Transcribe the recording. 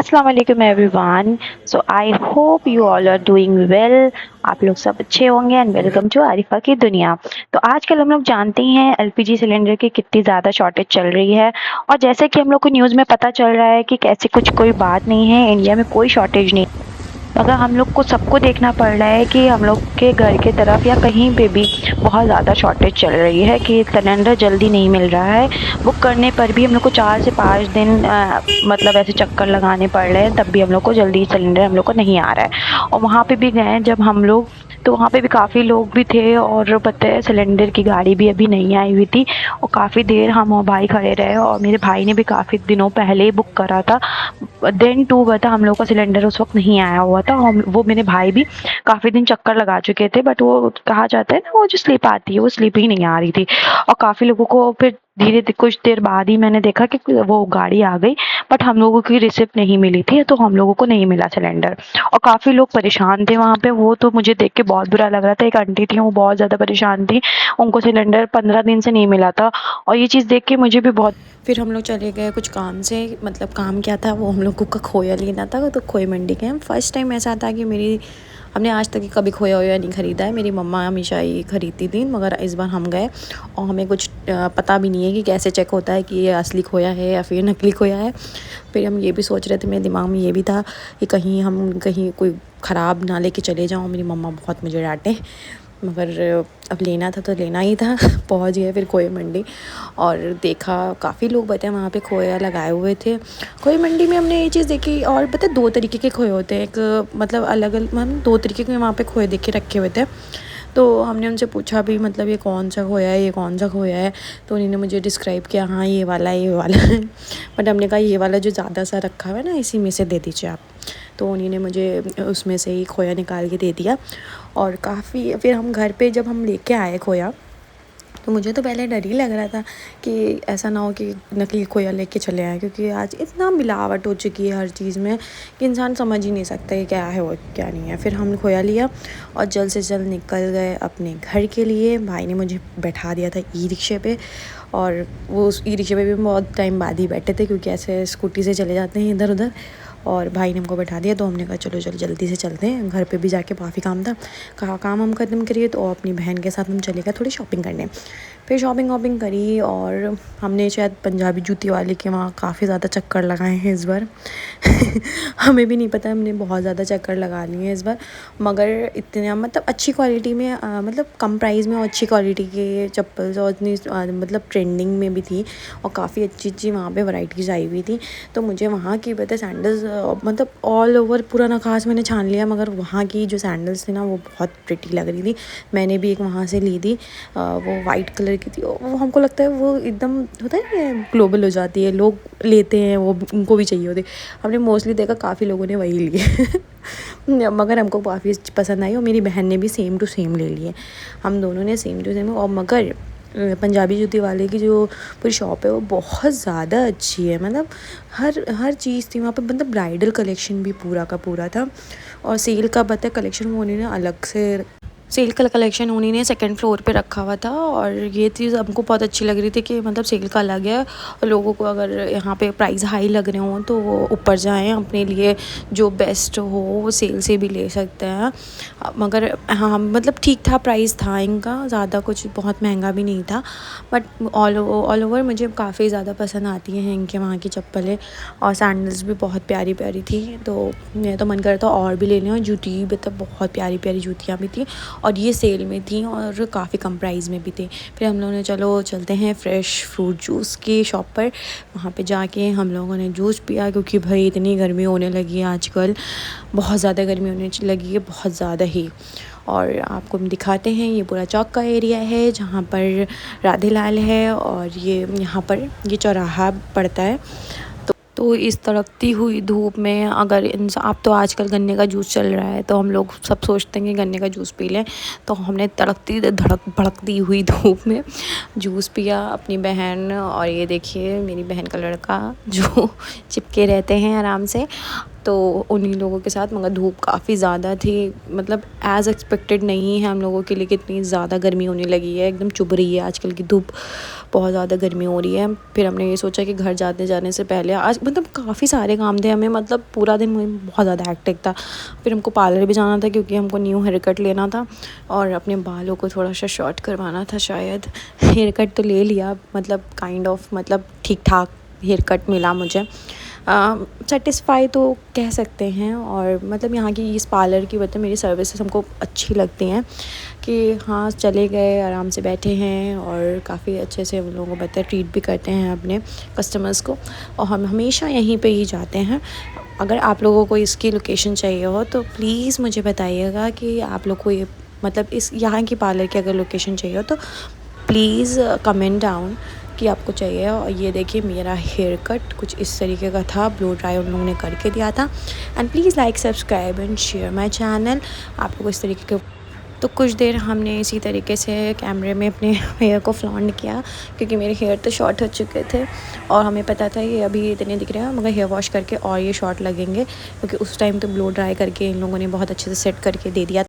अस्सलाम वालेकुम everyone. So I hope you all are doing well. आप लोग सब अच्छे होंगे एंड वेलकम टू आरिफा की दुनिया। तो आजकल हम लोग जानते ही हैं एलपीजी सिलेंडर की कितनी ज़्यादा शॉर्टेज चल रही है। और जैसे कि हम लोग को न्यूज़ में पता चल रहा है कि कैसे कुछ कोई बात नहीं है, इंडिया में कोई शॉर्टेज नहीं, मगर हम लोग को सबको देखना पड़ रहा है कि हम लोग के घर के तरफ या कहीं पे भी बहुत ज़्यादा शॉर्टेज चल रही है कि सिलेंडर जल्दी नहीं मिल रहा है। बुक करने पर भी हम लोग को 4 से 5 दिन मतलब ऐसे चक्कर लगाने पड़ रहे हैं, तब भी हम लोग को जल्दी सिलेंडर हम लोग को नहीं आ रहा है। और वहाँ पे भी गए जब हम लोग, तो वहाँ पे भी काफ़ी लोग भी थे और पता है सिलेंडर की गाड़ी भी अभी नहीं आई हुई थी। और काफ़ी देर हम और भाई खड़े रहे और मेरे भाई ने भी काफ़ी दिनों पहले ही बुक करा था। दिन 2 बता हम लोग का सिलेंडर उस वक्त नहीं आया हुआ था। हम वो मेरे भाई भी काफ़ी दिन चक्कर लगा चुके थे, बट वो कहा जाता है ना, वो जो स्लिप आती है वो स्लिप ही नहीं आ रही थी। और काफ़ी लोगों को फिर धीरे कुछ देर बाद ही मैंने देखा कि वो गाड़ी आ गई, बट हम लोगों की रिसिप्ट नहीं मिली थी, तो हम लोगों को नहीं मिला सिलेंडर। और काफ़ी लोग परेशान थे वहाँ पे। वो तो मुझे देख के बहुत बुरा लग रहा था। एक आंटी थी, वो बहुत ज़्यादा परेशान थी, उनको सिलेंडर 15 दिन से नहीं मिला था। और ये चीज़ देख के मुझे भी बहुत, फिर हम लोग चले गए कुछ काम से। मतलब काम क्या था, वो हम लोगों का खोया लेना था। तो खोए मंडी गए हम। फर्स्ट टाइम ऐसा था कि हमने आज तक कभी खोया हुआ नहीं ख़रीदा है। मेरी मम्मा हमेशा ही ख़रीदती थी, मगर इस बार हम गए और हमें कुछ पता भी नहीं है कि कैसे चेक होता है कि ये असली खोया है या फिर नकली खोया है। फिर हम ये भी सोच रहे थे, मेरे दिमाग में ये भी था कि कहीं कोई ख़राब ना लेके चले जाऊँ, मेरी मम्मा बहुत मुझे डांटे। मगर अब लेना था तो लेना ही था। पहुंच गए फिर खोए मंडी और देखा काफ़ी लोग बताए वहाँ पे खोया लगाए हुए थे। खोए मंडी में हमने ये चीज़ देखी। और पता है 2 तरीके के खोए होते हैं। एक मतलब अलग अलग, हम 2 तरीके के वहाँ पे खोए देखे रखे हुए थे। तो हमने उनसे पूछा भी, मतलब ये कौन सा खोया है, ये कौन सा खोया है। तो उन्होंने मुझे डिस्क्राइब किया, हाँ ये वाला है, ये वाला है। बट हमने कहा ये वाला जो ज़्यादा सा रखा हुआ है ना, इसी में से दे दीजिए आप। तो उन्होंने मुझे उसमें से ही खोया निकाल के दे दिया। और काफ़ी फिर हम घर पे जब हम लेके आए खोया, तो मुझे तो पहले डर ही लग रहा था कि ऐसा ना हो कि नकली खोया लेके चले आए, क्योंकि आज इतना मिलावट हो चुकी है हर चीज़ में कि इंसान समझ ही नहीं सकता कि क्या है और क्या नहीं है। फिर हमने खोया लिया और जल्द से जल्द निकल गए अपने घर के लिए। भाई ने मुझे बैठा दिया था ई रिक्शे पे, और वो उस ई रिक्शे पे भी बहुत टाइम बाद ही बैठे थे, क्योंकि ऐसे स्कूटी से चले जाते हैं इधर उधर। और भाई ने हमको बैठा दिया, तो हमने कहा चलो जल्दी से चलते हैं। घर पे भी जाके काफ़ी काम था। कहा काम हम ख़त्म करिए, तो अपनी बहन के साथ हम चले गए थोड़ी शॉपिंग करने। फिर शॉपिंग वॉपिंग करी और हमने शायद पंजाबी जूती वाले के वहाँ काफ़ी ज़्यादा चक्कर लगाए हैं इस बार। हमें भी नहीं पता, हमने बहुत ज़्यादा चक्कर लगा लिए हैं इस बार। मगर इतना मतलब अच्छी क्वालिटी में, मतलब कम प्राइस में और अच्छी क्वालिटी के चप्पल और इतनी मतलब ट्रेंडिंग में भी थी। और काफ़ी अच्छी वहाँ पे वैराइटीज़ आई हुई थी। तो मुझे वहाँ की पता सैंडल्स, मतलब ऑल ओवर पूरा नखास मैंने छान लिया, मगर वहाँ की जो सैंडल्स थी ना, वो बहुत प्रिटी लग रही थी। मैंने भी एक वहाँ से ली थी, वो वाइट कलर की थी। वो हमको लगता है वो एकदम होता है ग्लोबल हो जाती है, लोग लेते हैं, वो उनको भी चाहिए होती। हमने मोस्टली देखा काफ़ी लोगों ने वही लिए। मगर हमको काफ़ी पसंद आई और मेरी बहन ने भी सेम टू सेम ले लिए। हम दोनों ने सेम टू सेम। और मगर पंजाबी जूती वाले की जो पूरी शॉप है वो बहुत ज़्यादा अच्छी है। मतलब हर चीज़ थी वहाँ पे। मतलब ब्राइडल कलेक्शन भी पूरा का पूरा था। और सेल का पता है कलेक्शन वो उन्होंने अलग से, सेल का कलेक्शन उन्हीं ने सेकंड फ्लोर पे रखा हुआ था। और ये चीज़ हमको बहुत अच्छी लग रही थी कि मतलब सेल का अलग है, और लोगों को अगर यहाँ पे प्राइस हाई लग रहे हों तो वो ऊपर जाएं, अपने लिए जो बेस्ट हो वो सेल से भी ले सकते हैं। मगर हाँ, मतलब ठीक था प्राइस था इनका, ज़्यादा कुछ बहुत महंगा भी नहीं था। बट ऑल ओवर मुझे काफ़ी ज़्यादा पसंद आती हैं इनके वहाँ की चप्पलें। और सैंडल्स भी बहुत प्यारी प्यारी थी। तो मेरा तो मन करता और भी ले लें। और जूती भी तो बहुत प्यारी प्यारी जूतियाँ भी थी, और ये सेल में थी और काफ़ी कम प्राइस में भी थे। फिर हम लोगों ने चलो चलते हैं फ्रेश फ्रूट जूस की शॉप पर। वहाँ पे जाके हम लोगों ने जूस पिया, क्योंकि भाई इतनी गर्मी होने लगी है आजकल, बहुत ज़्यादा गर्मी होने लगी है, बहुत ज़्यादा ही। और आपको हम दिखाते हैं, ये पूरा चौक का एरिया है जहाँ पर राधे लाल है, और ये यहाँ पर ये चौराहा पड़ता है। तो इस तड़कती हुई धूप में अगर इंसान, अब तो आजकल गन्ने का जूस चल रहा है, तो हम लोग सब सोचते हैं कि गन्ने का जूस पी लें। तो हमने तड़कती भड़कती हुई धूप में जूस पिया अपनी बहन। और ये देखिए मेरी बहन का लड़का जो चिपके रहते हैं आराम से। तो उन्हीं लोगों के साथ, मगर धूप काफ़ी ज़्यादा थी, मतलब एज़ एक्सपेक्टेड नहीं है हम लोगों के लिए कि इतनी ज़्यादा गर्मी होने लगी है, एकदम चुभ रही है आजकल की धूप, बहुत ज़्यादा गर्मी हो रही है। फिर हमने ये सोचा कि घर जाने से पहले आज मतलब काफ़ी सारे काम थे हमें, मतलब पूरा दिन बहुत ज़्यादा हेक्टिक था। फिर हमको पार्लर भी जाना था क्योंकि हमको न्यू हेयर कट लेना था और अपने बालों को थोड़ा सा शॉर्ट करवाना था शायद। हेयर कट तो ले लिया, मतलब काइंड ऑफ मतलब ठीक ठाक हेयर कट मिला मुझे, सेटिस्फाई तो कह सकते हैं। और मतलब यहाँ की इस पार्लर की मतलब मेरी सर्विसेज हमको अच्छी लगती हैं कि हाँ चले गए, आराम से बैठे हैं और काफ़ी अच्छे से उन लोगों को बताया, ट्रीट भी करते हैं अपने कस्टमर्स को, और हम हमेशा यहीं पे ही जाते हैं। अगर आप लोगों को इसकी लोकेशन चाहिए हो तो प्लीज़ मुझे बताइएगा कि आप लोग को ये मतलब इस यहाँ की पार्लर की अगर लोकेशन चाहिए हो तो प्लीज़ कमेंट डाउन कि आपको चाहिए। और ये देखिए मेरा हेयर कट कुछ इस तरीके का था, ब्लो ड्राई उन लोगों ने करके दिया था। And please like, subscribe and share my channel. आप लोग इस तरीके के तो कुछ देर हमने इसी तरीके से कैमरे में अपने हेयर को फ्लॉन्ट किया क्योंकि मेरे हेयर तो शॉर्ट हो चुके थे और हमें पता था ये अभी इतने दिख रहे हैं, मगर हेयर वॉश करके और ये शॉर्ट लगेंगे क्योंकि उस टाइम तो ब्लो ड्राई करके इन लोगों ने बहुत अच्छे से सेट करके दे दिया।